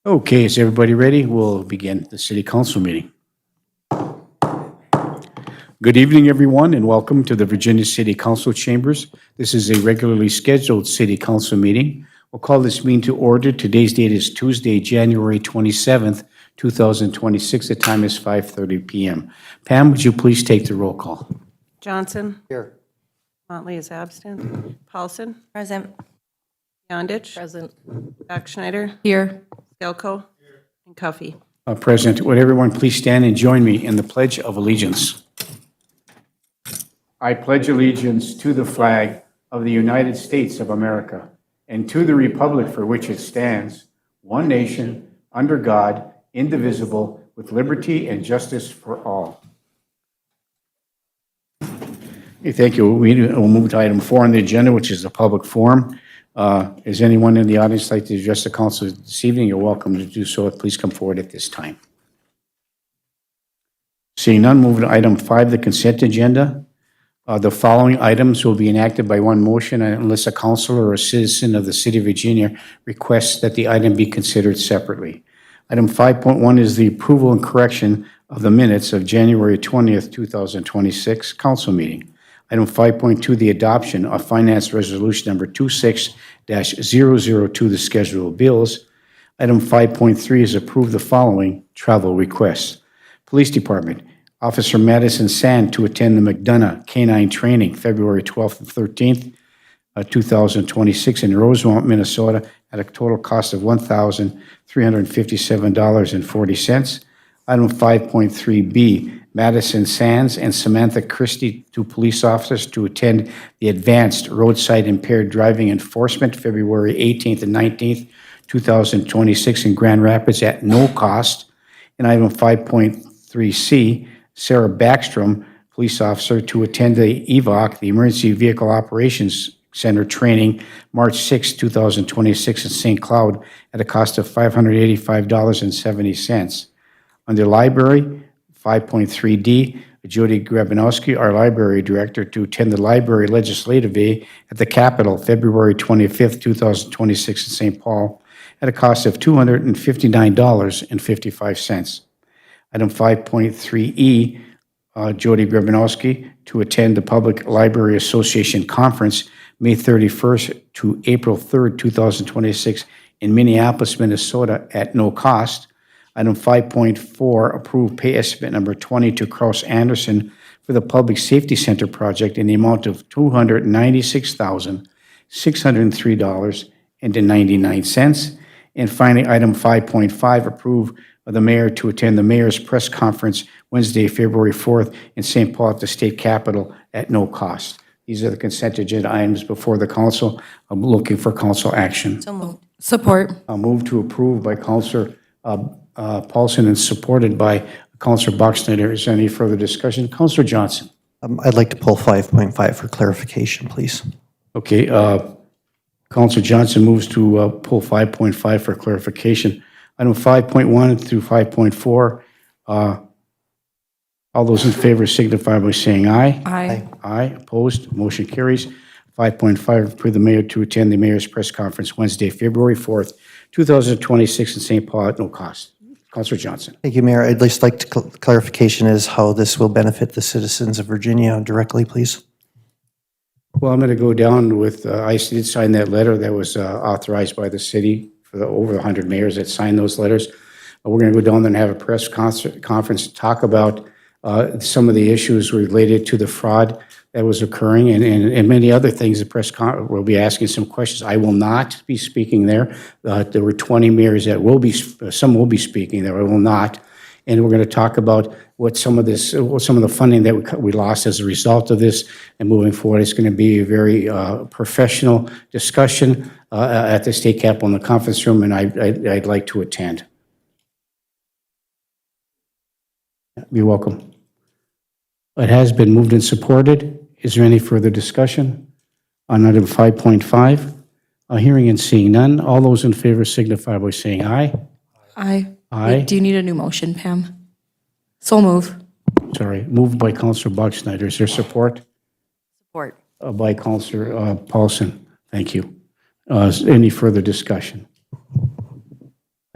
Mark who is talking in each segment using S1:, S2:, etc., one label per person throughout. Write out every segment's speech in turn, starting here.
S1: Okay, is everybody ready? We'll begin the city council meeting. Good evening, everyone, and welcome to the Virginia City Council Chambers. This is a regularly scheduled city council meeting. We'll call this meeting to order. Today's date is Tuesday, January 27th, 2026. The time is 5:30 p.m. Pam, would you please take the roll call?
S2: Johnson.
S3: Here.
S2: Motley is absent. Paulson.
S4: Present.
S2: Yondich.
S4: Present.
S2: Backschneider.
S4: Here.
S2: Stelco. And Cuffey.
S1: President, would everyone please stand and join me in the Pledge of Allegiance? I pledge allegiance to the flag of the United States of America and to the republic for which it stands, one nation, under God, indivisible, with liberty and justice for all. Okay, thank you. We'll move to item 4 on the agenda, which is the public forum. Is anyone in the audience like to address the council this evening? You're welcome to do so. Please come forward at this time. Seeing none, move to item 5, the consent agenda. The following items will be enacted by one motion unless a councilor or a citizen of the City of Virginia requests that the item be considered separately. Item 5.1 is the approval and correction of the minutes of January 20th, 2026 council meeting. Item 5.2, the adoption of Finance Resolution Number 26-002, the schedule of bills. Item 5.3 is approve the following travel requests. Police Department, Officer Madison Sand to attend the McDonough Canine Training February 12th and 13th, 2026 in Rosemount, Minnesota at a total cost of $1,357.40. Item 5.3B, Madison Sands and Samantha Christie, two police officers, to attend the Advanced Roadside Impaired Driving Enforcement February 18th and 19th, 2026 in Grand Rapids at no cost. And item 5.3C, Sarah Backstrom, police officer, to attend the EVOC, the Emergency Vehicle Operations Center training, March 6, 2026 in St. Cloud at a cost of $585.70. Under library, 5.3D, Jody Grabanowski, our library director, to attend the Library Legislative Day at the Capitol, February 25th, 2026 in St. Paul at a cost of $259.55. Item 5.3E, Jody Grabanowski, to attend the Public Library Association Conference, May 31st to April 3rd, 2026 in Minneapolis, Minnesota at no cost. Item 5.4, approve pay estimate number 20 to Kraus Anderson for the Public Safety Center project in the amount of $296,603.99. And finally, item 5.5, approve of the mayor to attend the mayor's press conference Wednesday, February 4th in St. Paul at the state capitol at no cost. These are the consent agenda items before the council. I'm looking for council action.
S4: So moved. Support.
S1: I'll move to approve by Councilor Paulson and supported by Councilor Bachschneider. Is there any further discussion? Councilor Johnson.
S3: I'd like to pull 5.5 for clarification, please.
S1: Okay, Councilor Johnson moves to pull 5.5 for clarification. Item 5.1 through 5.4. All those in favor signify by saying aye.
S4: Aye.
S1: Aye. Opposed? Motion carries. 5.5, approve the mayor to attend the mayor's press conference Wednesday, February 4th, 2026 in St. Paul at no cost. Councilor Johnson.
S3: Thank you, Mayor. I'd just like to clarification is how this will benefit the citizens of Virginia directly, please.
S1: Well, I'm going to go down with, I did sign that letter that was authorized by the city for the over 100 mayors that signed those letters. We're going to go down there and have a press conference to talk about some of the issues related to the fraud that was occurring and many other things. The press will be asking some questions. I will not be speaking there. There were 20 mayors that will be, some will be speaking there, I will not. And we're going to talk about what some of the funding that we lost as a result of this, and moving forward. It's going to be a very professional discussion at the state capitol in the conference room, and I'd like to attend. You're welcome. It has been moved and supported. Is there any further discussion on item 5.5? Hearing and seeing none. All those in favor signify by saying aye.
S4: Aye.
S1: Aye.
S4: Do you need a new motion, Pam? So move.
S1: Sorry, moved by Councilor Bachschneider. Is there support?
S4: Support.
S1: By Councilor Paulson. Thank you. Any further discussion?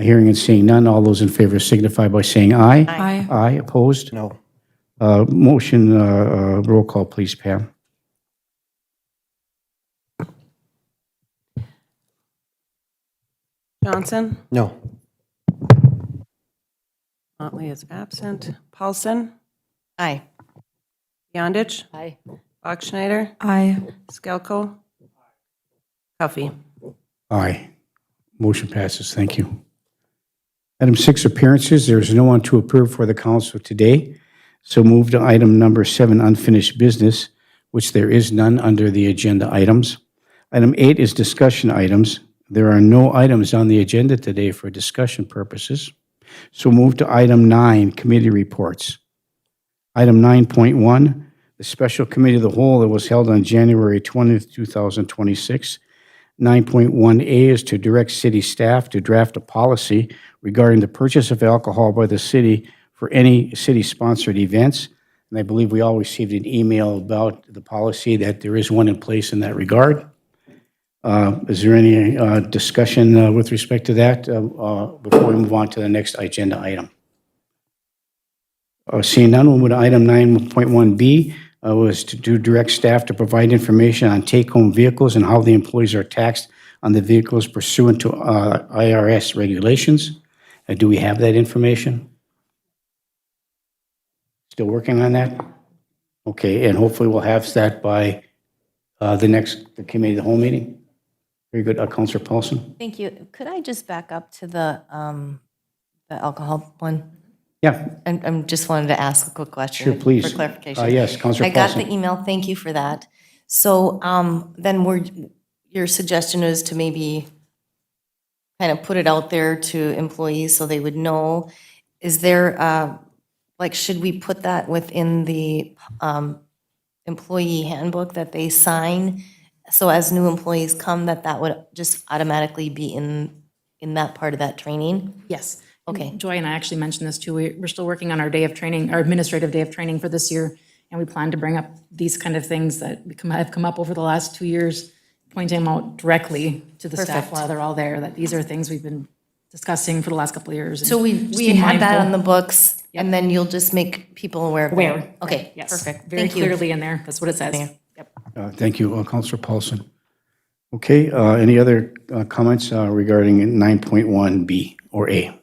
S1: Hearing and seeing none, all those in favor signify by saying aye.
S4: Aye.
S1: Aye, opposed?
S3: No.
S1: Motion, roll call, please, Pam.
S2: Johnson?
S3: No.
S2: Motley is absent. Paulson?
S4: Aye.
S2: Beyondich?
S4: Aye.
S2: Bachschnider?
S4: Aye.
S2: Skelko? Cuffey?
S1: Aye. Motion passes. Thank you. Item 6, appearances. There is no one to approve for the council today. So move to item number 7, unfinished business, which there is none under the agenda items. Item 8 is discussion items. There are no items on the agenda today for discussion purposes. So move to item 9, committee reports. Item 9.1, the special committee of the whole that was held on January 20th, 2026. 9.1A is to direct city staff to draft a policy regarding the purchase of alcohol by the city for any city-sponsored events. And I believe we all received an email about the policy, that there is one in place in that regard. Is there any discussion with respect to that before we move on to the next agenda item? Seeing none, we'll move to item 9.1B, was to direct staff to provide information on take-home vehicles and how the employees are taxed on the vehicles pursuant to IRS regulations. Do we have that information? Still working on that? Okay, and hopefully we'll have that by the committee of the whole meeting. Very good. Councilor Paulson?
S5: Thank you. Could I just back up to the alcohol one?
S1: Yeah,
S5: I'm just wanted to ask a quick question.
S1: sure, please.
S5: For clarification.
S1: Yes, Councilor
S5: I got
S1: Paulson.
S5: the email. Thank you for that. So then your suggestion is to maybe kind of put it out there to employees so they would know. Is there, should we put that within the employee handbook that they sign? So as new employees come, that would just automatically be in that part of that training?
S6: Yes.
S5: Okay.
S6: Joy and I actually mentioned this too. We're still working on our day of training, our administrative day of training for this year. And we plan to bring up these kind of things that have come up over the last 2 years, pointing them out directly to the staff
S5: Perfect.
S6: while they're all there, that these are things we've been discussing for the last couple of years.
S5: So we
S6: Just be
S5: have that
S6: mindful.
S5: on the books, and then you'll just make people aware of it?
S6: Aware.
S5: Okay,
S6: Yes.
S5: perfect.
S6: Very
S5: Thank you.
S6: clearly in there. That's what it says. Yep.
S1: Thank you, Councilor Paulson. Okay, any other comments regarding 9.1B or A?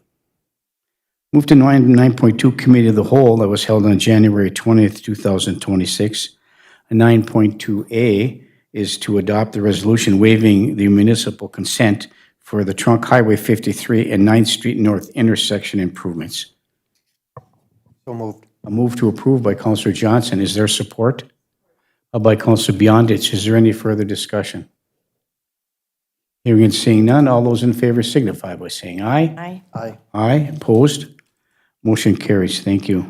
S1: Move to 9.2 Committee of the Whole that was held on January 20th, 2026. 9.2A is to adopt the resolution waiving the municipal consent for the Trunk Highway 53 and 9th Street North intersection improvements.
S3: So moved.
S1: A move to approve by Councilor Johnson. Is there support? By Councilor Beyondich. Is there any further discussion? Hearing and seeing none, all those in favor signify by saying aye.
S5: Aye.
S3: Aye.
S1: Aye, opposed? Motion carries. Thank you.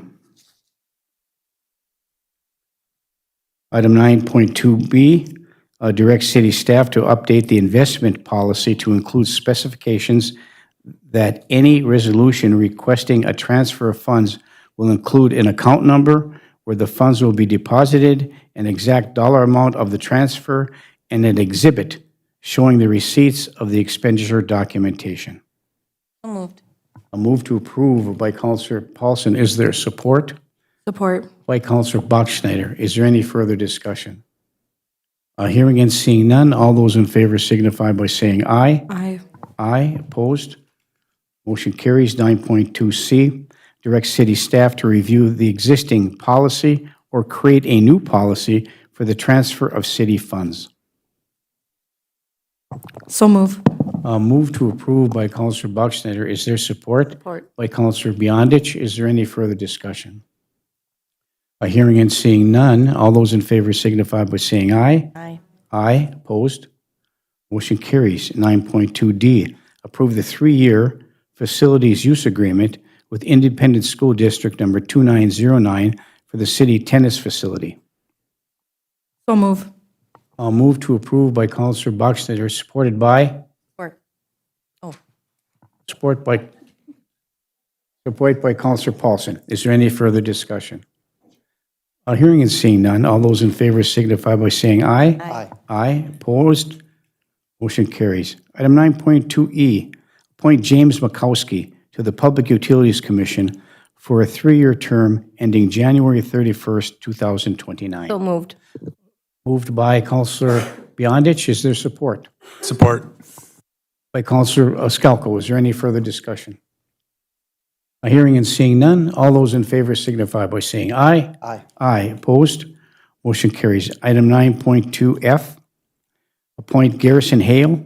S1: Item 9.2B, direct city staff to update the investment policy to include specifications that any resolution requesting a transfer of funds will include an account number where the funds will be deposited, an exact dollar amount of the transfer, and an exhibit showing the receipts of the expenditure documentation.
S5: So moved.
S1: A move to approve by Councilor Paulson. Is there support?
S4: Support.
S1: By Councilor Bachschnider. Is there any further discussion? Hearing and seeing none, all those in favor signify by saying aye.
S4: Aye.
S1: Aye, opposed? Motion carries. 9.2C, direct city staff to review the existing policy or create a new policy for the transfer of city funds.
S4: So move.
S1: Move to approve by Councilor Bachschnider. Is there support?
S4: Support.
S1: By Councilor Beyondich. Is there any further discussion? Hearing and seeing none, all those in favor signify by saying aye.
S5: Aye.
S1: Aye, opposed? Motion carries. 9.2D, approve the 3-year facilities use agreement with Independent School District number 2909 for the city tennis facility.
S4: So move.
S1: Move to approve by Councilor Bachschnider, supported by?
S5: Support.
S1: Support by Councilor Paulson. Is there any further discussion? Hearing and seeing none, all those in favor signify by saying aye.
S3: Aye.
S1: Aye, opposed? Motion carries. Item 9.2E, appoint James Makowski to the Public Utilities Commission for a 3-year term ending January 31st, 2029.
S5: So moved.
S1: Moved by Counselor Beyondich. Is there support?
S7: Support.
S1: By Counselor Skalko. Is there any further discussion? A hearing and seeing none. All those in favor signify by saying aye.
S3: Aye.
S1: Aye. Opposed? Motion carries. Item 9.2F, appoint Garrison Hale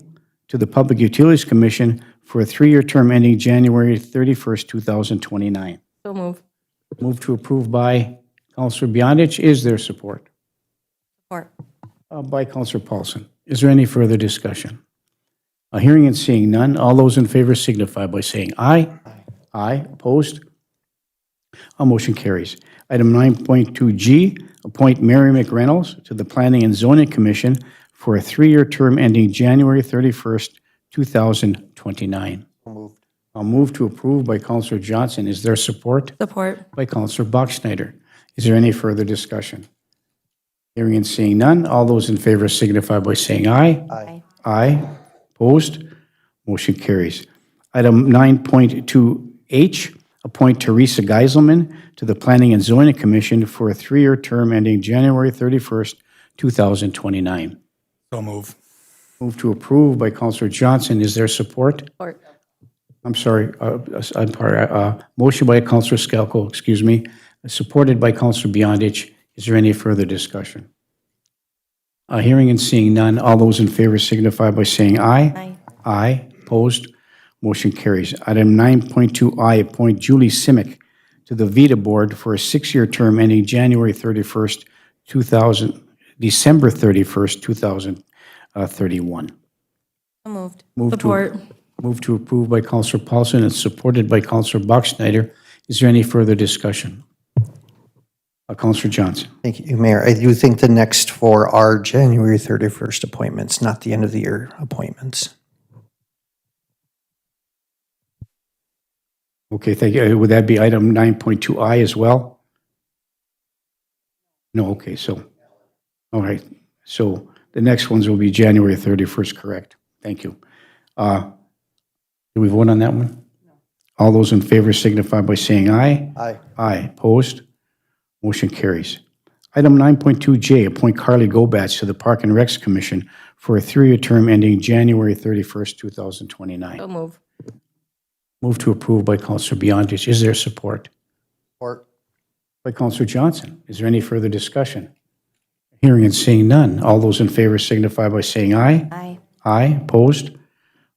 S1: to the Public Utilities Commission for a 3-year term ending January 31st, 2029.
S5: So moved.
S1: Move to approve by Counselor Beyondich. Is there support?
S5: Support.
S1: By Counselor Paulson. Is there any further discussion? A hearing and seeing none. All those in favor signify by saying aye. Aye. Opposed? A motion carries. Item 9.2G, appoint Mary McReynolds to the Planning and Zoning Commission for a 3-year term ending January 31st, 2029.
S3: Moved.
S1: I'll move to approve by Counselor Johnson. Is there support?
S4: Support.
S1: By Counselor Bachschnider. Is there any further discussion? Hearing and seeing none. All those in favor signify by saying aye.
S3: Aye.
S1: Aye. Opposed? Motion carries. Item 9.2H, appoint Teresa Geiselman to the Planning and Zoning Commission for a 3-year term ending January 31st, 2029.
S7: So move.
S1: Move to approve by Counselor Johnson. Is there support?
S5: Support.
S1: I'm sorry, motion by Counselor Skalko, excuse me, supported by Counselor Beyondich. Is there any further discussion? Hearing and seeing none, all those in favor signify by saying aye.
S5: Aye.
S1: Aye. Opposed? Motion carries. Item 9.2I, appoint Julie Simic to the VITA Board for a 6-year term ending January 31st, December 31st, 2031.
S5: So moved.
S4: Support.
S1: Move to approve by Counselor Paulson and supported by Counselor Bachschnider. Is there any further discussion? Counselor Johnson.
S3: Thank you, Mayor. I do think the next 4 are January 31st appointments, not the end of the year appointments.
S1: Okay, thank you. Would that be item 9.2I as well? No, okay, so, all right. So the next ones will be January 31st, correct? Thank you. Do we vote on that one? No. All those in favor signify by saying aye.
S3: Aye.
S1: Aye. Opposed? Motion carries. Item 9.2J, appoint Carly Gobats to the Park and Recs Commission for a 3-year term ending January 31st, 2029.
S5: So moved.
S1: Move to approve by Counselor Beyondich. Is there support?
S3: Support.
S1: By Counselor Johnson. Is there any further discussion? Hearing and seeing none. All those in favor signify by saying aye.
S5: Aye.
S1: Aye. Opposed?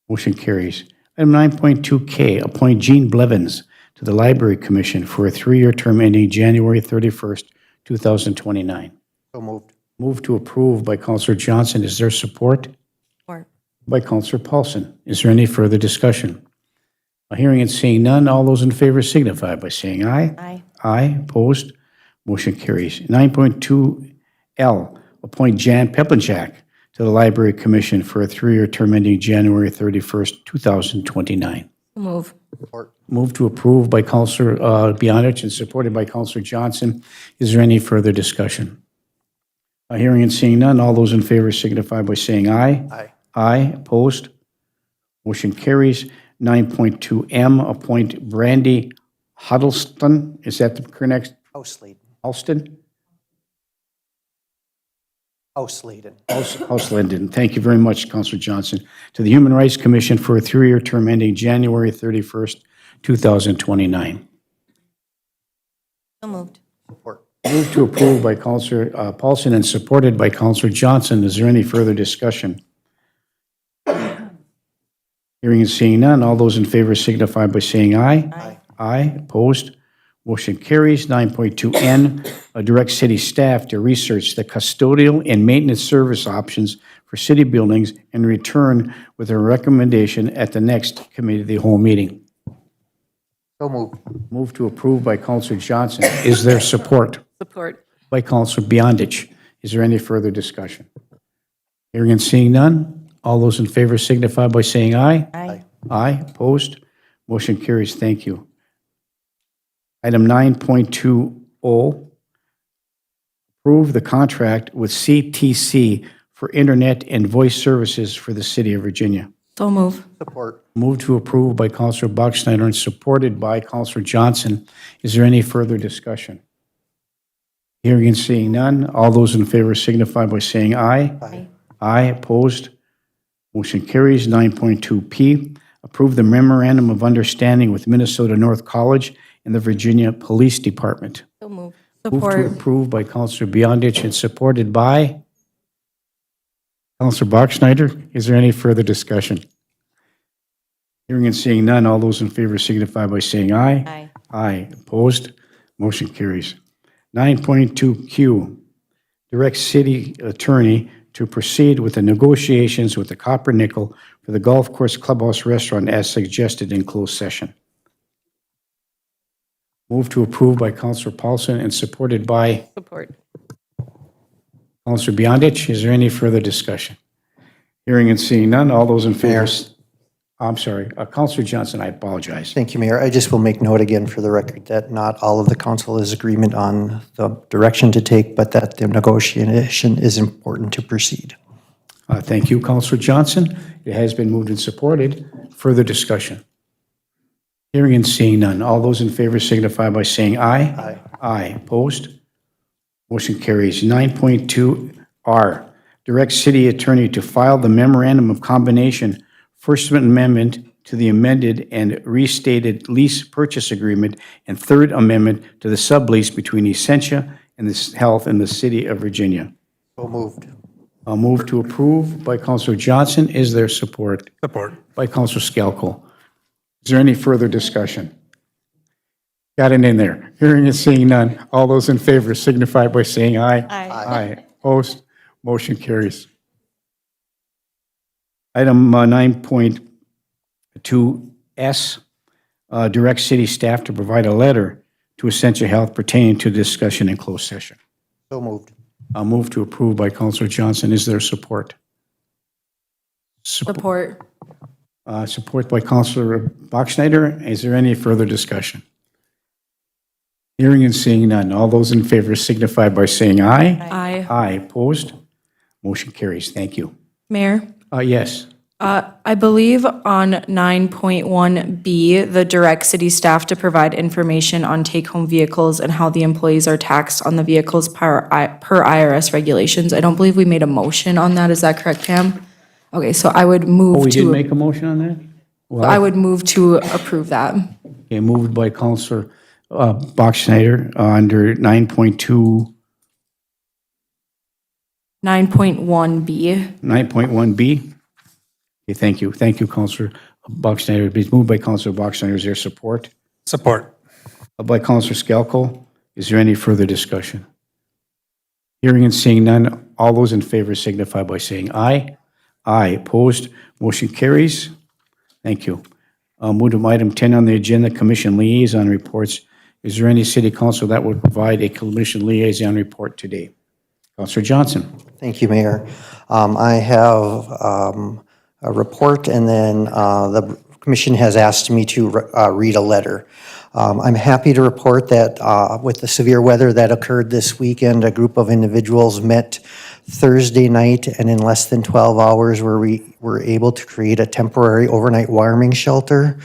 S1: Motion carries. Item 9.2K, appoint Jean Blevins to the Library Commission for a 3-year term ending January 31st, 2029.
S3: So moved.
S1: Move to approve by Counselor Johnson. Is there support?
S5: Support.
S1: By Counselor Paulson. Is there any further discussion? Hearing and seeing none, all those in favor signify by saying aye.
S5: Aye.
S1: Aye. Opposed? Motion carries. 9.2L, appoint Jan Peplinchak to the Library Commission for a 3-year term ending January 31st, 2029.
S5: So move.
S3: Support.
S1: Move to approve by Counselor Beyondich and supported by Counselor Johnson. Is there any further discussion? Hearing and seeing none, all those in favor signify by saying aye.
S3: Aye.
S1: Aye. Opposed? Motion carries. 9.2M, appoint Brandy Huddleston. Is that the correct?
S3: House-laden.
S1: Alston?
S3: House-laden.
S1: House-Linden. Thank you very much, Counselor Johnson. To the Human Rights Commission for a 3-year term ending January 31st, 2029.
S5: So moved.
S3: Support.
S1: Move to approve by Counselor Paulson and supported by Counselor Johnson. Is there any further discussion? Hearing and seeing none, all those in favor signify by saying aye.
S5: Aye.
S1: Aye. Opposed? Motion carries. 9.2N, direct city staff to research the custodial and maintenance service options for city buildings and return with a recommendation at the next committee of the whole meeting.
S3: So moved.
S1: Move to approve by Counselor Johnson. Is there support?
S2: Support.
S1: By Counselor Beyondich. Is there any further discussion? Hearing and seeing none, all those in favor signify by saying aye.
S5: Aye.
S1: Aye. Opposed? Motion carries. Thank you. Item 9.20, approve the contract with CTC for internet and voice services for the city of Virginia.
S4: So move.
S3: Support.
S1: Moved to approve by Counselor Buckschneider and supported by Counselor Johnson. Is there any further discussion? Hearing and seeing none, all those in favor signify by saying aye.
S5: Aye.
S1: Aye, opposed. Motion carries. 9.2P, approve the memorandum of understanding with Minnesota North College and the Virginia Police Department.
S5: So move.
S1: Moved to
S4: Support.
S1: approve by Counselor Beyondich and supported by Counselor Bachschnider. Is there any further discussion? Hearing and seeing none, all those in favor signify by saying aye.
S5: Aye.
S1: Aye. Opposed? Motion carries. 9.2Q, direct city attorney to proceed with the negotiations with the Copper Nickel for the Golf Course Clubhouse Restaurant as suggested in closed session. Moved to approve by Counselor Paulson and supported by
S5: Support.
S1: Counselor Beyondich. Is there any further discussion? Hearing and seeing none, all those in favor. I'm sorry, Counselor Johnson, I apologize.
S3: Thank you, Mayor. I just will make note again for the record that not all of the council is agreement on the direction to take, but that the negotiation is important to proceed.
S1: Thank you, Counselor Johnson. It has been moved and supported. Further discussion? Hearing and seeing none. All those in favor signify by saying aye.
S3: Aye.
S1: Aye. Opposed? Motion carries. 9.2R, direct city attorney to file the memorandum of combination First Amendment to the amended and restated lease purchase agreement and Third Amendment to the sublease between Essentia and the Health and the City of Virginia.
S3: So moved.
S1: A move to approve by Counselor Johnson. Is there support?
S7: Support.
S1: By Counselor Skalko. Is there any further discussion? Got it in there. Hearing and seeing none. All those in favor signify by saying aye.
S5: Aye.
S1: Aye. Opposed? Motion carries. Item 9.2S, direct city staff to provide a letter to Essentia Health pertaining to discussion in closed session.
S3: So moved.
S1: A move to approve by Counselor Johnson. Is there support?
S4: Support.
S1: Support by Counselor Bachschnider. Is there any further discussion? Hearing and seeing none. All those in favor signify by saying aye.
S4: Aye.
S1: Aye. Opposed? Motion carries. Thank you.
S4: Mayor?
S1: Yes.
S4: I believe on 9.1B, the direct city staff to provide information on take-home vehicles and how the employees are taxed on the vehicles per IRS regulations. I don't believe we made a motion on that. Is that correct, Pam? Okay, so I would
S1: Oh,
S4: move
S1: we didn't
S4: to,
S1: make a motion on that? Well,
S4: I would move to approve that.
S1: okay, moved by Counselor Bachschnider under 9.2,
S4: 9.1B.
S1: 9.1B. Okay, thank you. Thank you, Counselor Bachschnider. It's moved by Counselor Bachschnider. Is there support?
S7: Support.
S1: By Counselor Skalko. Is there any further discussion? Hearing and seeing none, all those in favor signify by saying aye. Aye. Opposed? Motion carries. Thank you. Move to item 10 on the agenda, Commission Liaison Reports. Is there any city council that would provide a Commission Liaison Report today? Counselor Johnson.
S3: Thank you, Mayor. I have a report, and then the commission has asked me to read a letter. I'm happy to report that with the severe weather that occurred this weekend, a group of individuals met Thursday night, and in less than 12 hours, we were able to create a temporary overnight warming shelter.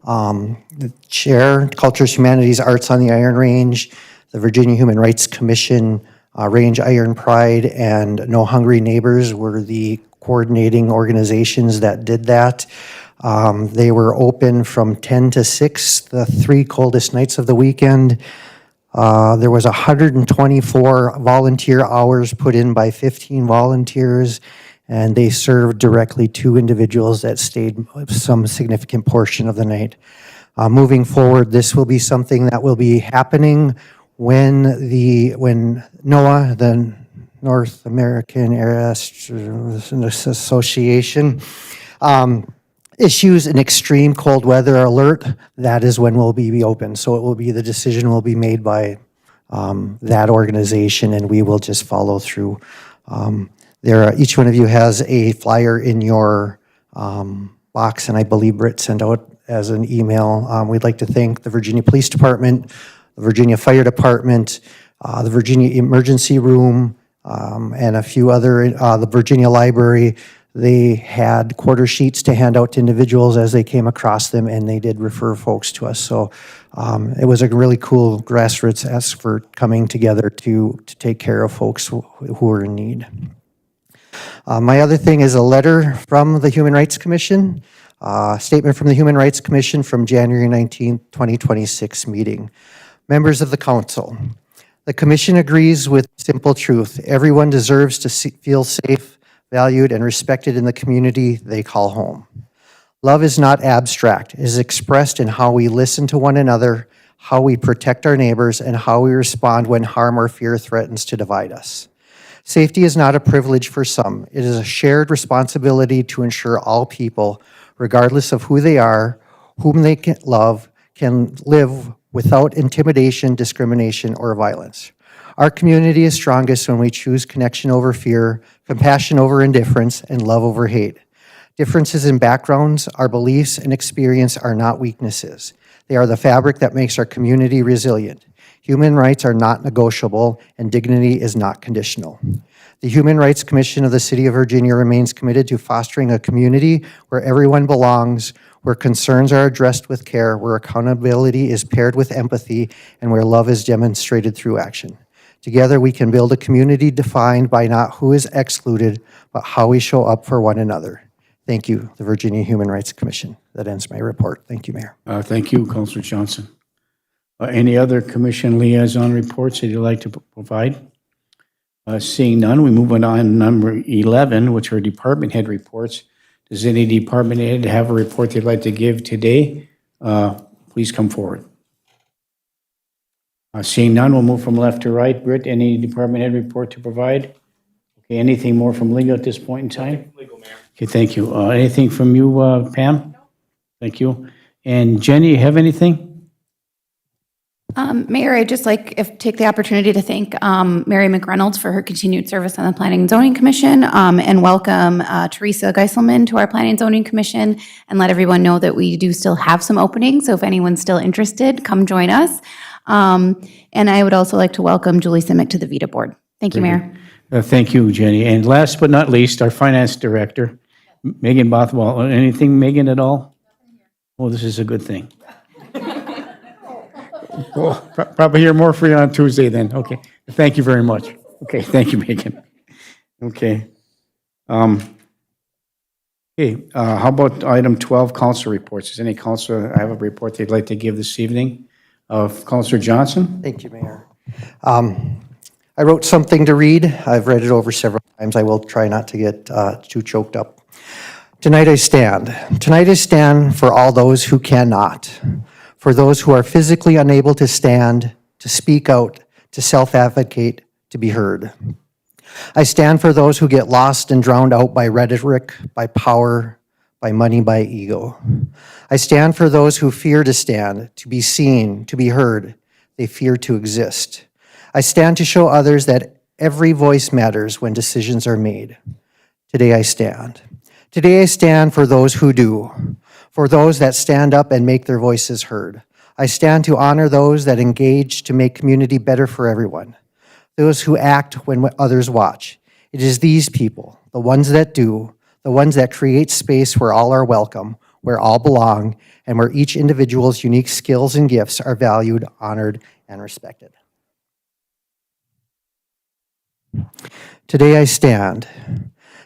S3: The Chair, Cultures, Humanities, Arts on the Iron Range, the Virginia Human Rights Commission, Range Iron Pride, and No Hungry Neighbors were the coordinating organizations that did that. They were open from 10 to 6, the 3 coldest nights of the weekend. There was 124 volunteer hours put in by 15 volunteers, and they served directly 2 individuals that stayed some significant portion of the night. Moving forward, this will be something that will be happening when NOAA, the North American Air Association, issues an extreme cold weather alert, that is when we'll be open. So it will be, the decision will be made by that organization, and we will just follow through. Each one of you has a flyer in your box, and I believe Britt sent out as an email. We'd like to thank the Virginia Police Department, the Virginia Fire Department, the Virginia Emergency Room, and a few other, the Virginia Library, They had quarter sheets to hand out to individuals as they came across them, and they did refer folks to us. So it was a really cool grassroots effort coming together to take care of folks who were in need. My other thing is a letter from the Human Rights Commission, statement from the Human Rights Commission from January 19th, 2026 meeting. Members of the council, the commission agrees with simple truth. Everyone deserves to feel safe, valued, and respected in the community they call home. Love is not abstract. It is expressed in how we listen to one another, how we protect our neighbors, and how we respond when harm or fear threatens to divide us. Safety is not a privilege for some. It is a shared responsibility to ensure all people, regardless of who they are, whom they can love, can live without intimidation, discrimination, or violence. Our community is strongest when we choose connection over fear, compassion over indifference, and love over hate. Differences in backgrounds, our beliefs, and experience are not weaknesses. They are the fabric that makes our community resilient. Human rights are not negotiable, and dignity is not conditional. The Human Rights Commission of the City of Virginia remains committed to fostering a community where everyone belongs, where concerns are addressed with care, where accountability is paired with empathy, and where love is demonstrated through action. Together, we can build a community defined by not who is excluded, but how we show up for one another. Thank you, the Virginia Human Rights Commission. That ends my report. Thank you, Mayor.
S1: Thank you, Councilor Johnson. Any other commission liaison reports that you'd like to provide? Seeing none, we move on to number 11, which are department head reports. Does any department head have a report they'd like to give today? Please come forward. Seeing none, we'll move from left to right. Britt, any department head report to provide? Okay, anything more from legal at this point in time? Legal, Mayor. Okay, thank you. Anything from you, Pam? Thank you. And Jenny, you have anything?
S7: Mayor, I'd just take the opportunity to thank Mary McReynolds for her continued service on the Planning and Zoning Commission, and welcome Teresa Geiselman to our Planning and Zoning Commission, and let everyone know that we do still have some openings, so if anyone's still interested, come join us. And I would also like to welcome Julie Simic to the VITA Board. Thank you, Mayor.
S1: Thank you, Jenny. And last but not least, our finance director, Megan Bothwell. Anything, Megan, at all? Oh, this is a good thing. Well, probably hear more for you on Tuesday then. Okay. Thank you very much. Okay, thank you, Megan. Okay. Okay, how about item 12, council reports? Does any councilor have a report they'd like to give this evening? Councilor Johnson?
S3: Thank you, Mayor. I wrote something to read. I've read it over several times. I will try not to get too choked up. Tonight I stand. Tonight I stand for all those who cannot, for those who are physically unable to stand, to speak out, to self-advocate, to be heard. I stand for those who get lost and drowned out by rhetoric, by power, by money, by ego. I stand for those who fear to stand, to be seen, to be heard. They fear to exist. I stand to show others that every voice matters when decisions are made. Today I stand. Today I stand for those who do, for those that stand up and make their voices heard. I stand to honor those that engage to make community better for everyone, those who act when others watch. It is these people, the ones that do, the ones that create space where all are welcome, where all belong, and where each individual's unique skills and gifts are valued, honored, and respected. Today I stand.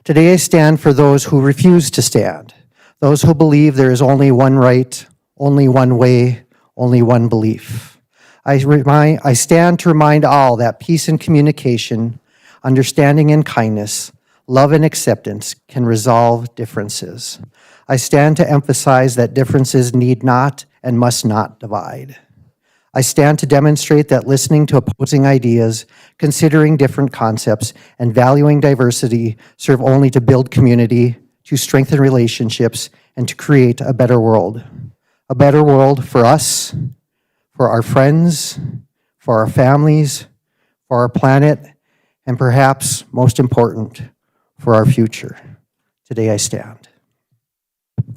S3: Today I stand for those who refuse to stand, those who believe there is only one right, only one way, only one belief. I stand to remind all that peace and communication, understanding and kindness, love and acceptance can resolve differences. I stand to emphasize that differences need not and must not divide. I stand to demonstrate that listening to opposing ideas, considering different concepts, and valuing diversity serve only to build community, to strengthen relationships, and to create a better world. A better world for us, for our friends, for our families, for our planet, and perhaps most important, for our future. Today I stand.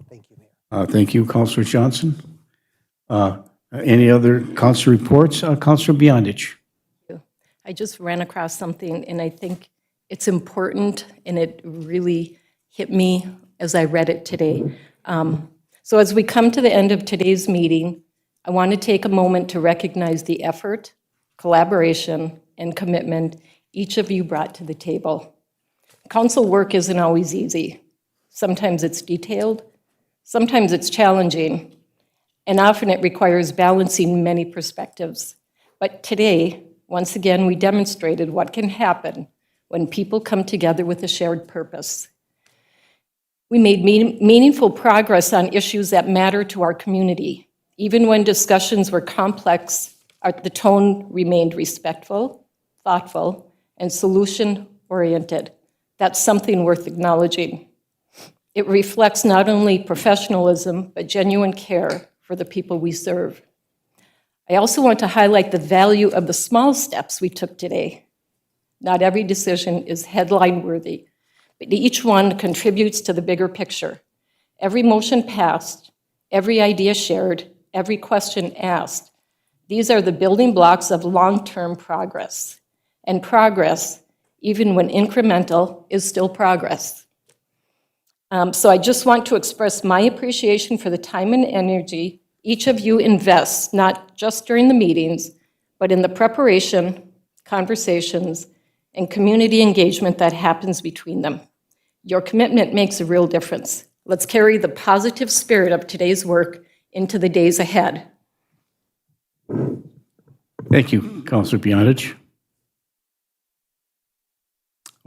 S3: Thank you, Mayor.
S1: Thank you, Councilor Johnson. Any other council reports? Councilor Beyondich.
S8: I just ran across something, and I think it's important, and it really hit me as I read it today. So as we come to the end of today's meeting, I want to take a moment to recognize the effort, collaboration, and commitment each of you brought to the table. Council work isn't always easy. Sometimes it's detailed, sometimes it's challenging, and often it requires balancing many perspectives. But today, once again, we demonstrated what can happen when people come together with a shared purpose. We made meaningful progress on issues that matter to our community. Even when discussions were complex, the tone remained respectful, thoughtful, and solution-oriented. That's something worth acknowledging. It reflects not only professionalism, but genuine care for the people we serve. I also want to highlight the value of the small steps we took today. Not every decision is headline-worthy, but each one contributes to the bigger picture. Every motion passed, every idea shared, every question asked, these are the building blocks of long-term progress. And progress, even when incremental, is still progress. So I just want to express my appreciation for the time and energy each of you invests, not just during the meetings, but in the preparation, conversations, and community engagement that happens between them. Your commitment makes a real difference. Let's carry the positive spirit of today's work into the days ahead.
S1: Thank you, Councilor Beyondich.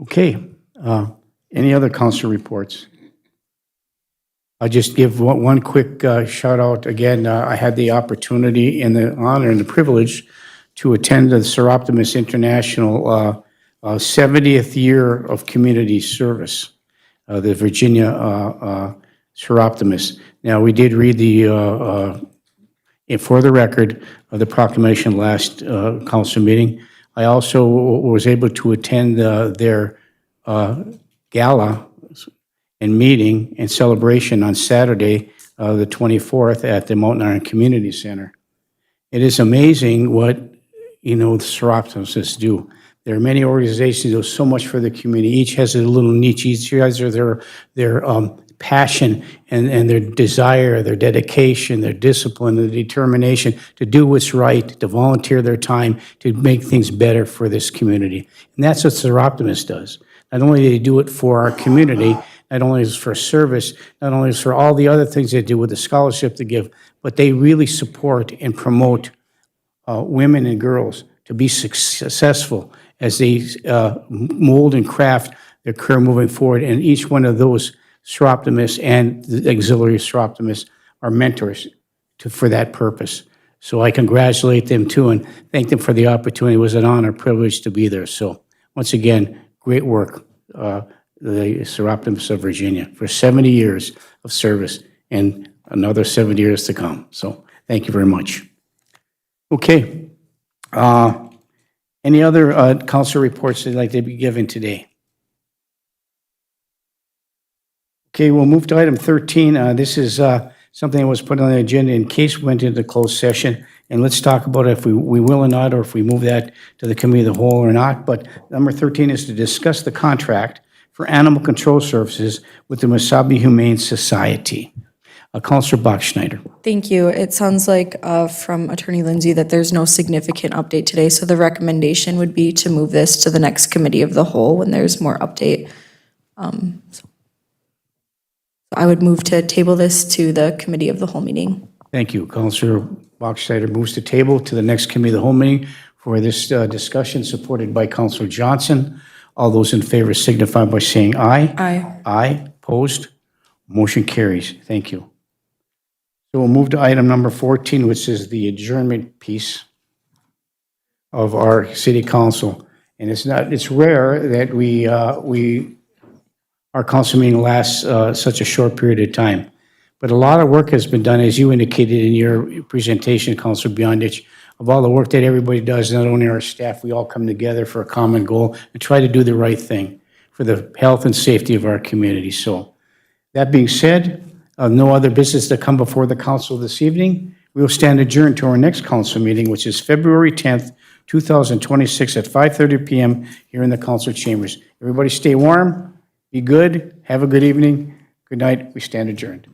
S1: Okay, any other council reports? I'll just give one quick shout out. Again, I had the opportunity and the honor and the privilege to attend the Seroptimus International 70th year of community service, the Virginia Seroptimus. Now, we did read for the record, the proclamation last council meeting. I also was able to attend their gala and meeting and celebration on Saturday, the 24th, at the Mountain Iron Community Center. It is amazing what, the Seroptimists do. There are many organizations that do so much for the community. Each has a little niche. Each has their passion and their desire, their dedication, their discipline, their determination to do what's right, to volunteer their time, to make things better for this community. And that's what Seroptimus does. Not only do they do it for our community, not only is it for service, not only is it for all the other things they do with the scholarship they give, but they really support and promote women and girls to be successful as they mold and craft their career moving forward. And each one of those Seroptimists and the auxiliary Seroptimists are mentors for that purpose. So I congratulate them too and thank them for the opportunity. It was an honor, privilege to be there. So once again, great work, the Seroptimists of Virginia, for 70 years of service and another 70 years to come. So thank you very much. Okay. Any other council reports that'd like to be given today? Okay, we'll move to item 13. This is something that was put on the agenda in case we went into closed session. And let's talk about if we will or not, or if we move that to the committee of the whole or not. But number 13 is to discuss the contract for animal control services with the Mesabi Humane Society. Councilor Bachschneider.
S4: Thank you. It sounds like from Attorney Lindsay that there's no significant update today, so the recommendation would be to move this to the next committee of the whole when there's more update. So I would move to table this to the committee of the whole meeting.
S1: Thank you. Councilor Bachschneider moves to table to the next committee of the whole meeting for this discussion, supported by Councilor Johnson. All those in favor signify by saying aye.
S4: Aye.
S1: Aye. Opposed? Motion carries. Thank you. So we'll move to item number 14, which is the adjournment piece of our city council. And it's rare that our council meeting lasts such a short period of time. But a lot of work has been done, as you indicated in your presentation, Councilor Beyondich, of all the work that everybody does, not only our staff, we all come together for a common goal and try to do the right thing for the health and safety of our community. So that being said, no other business to come before the council this evening. We will stand adjourned to our next council meeting, which is February 10th, 2026 at 5:30 p.m. here in the council chambers. Everybody stay warm, Be good. Have a good evening. Good night. We stand adjourned.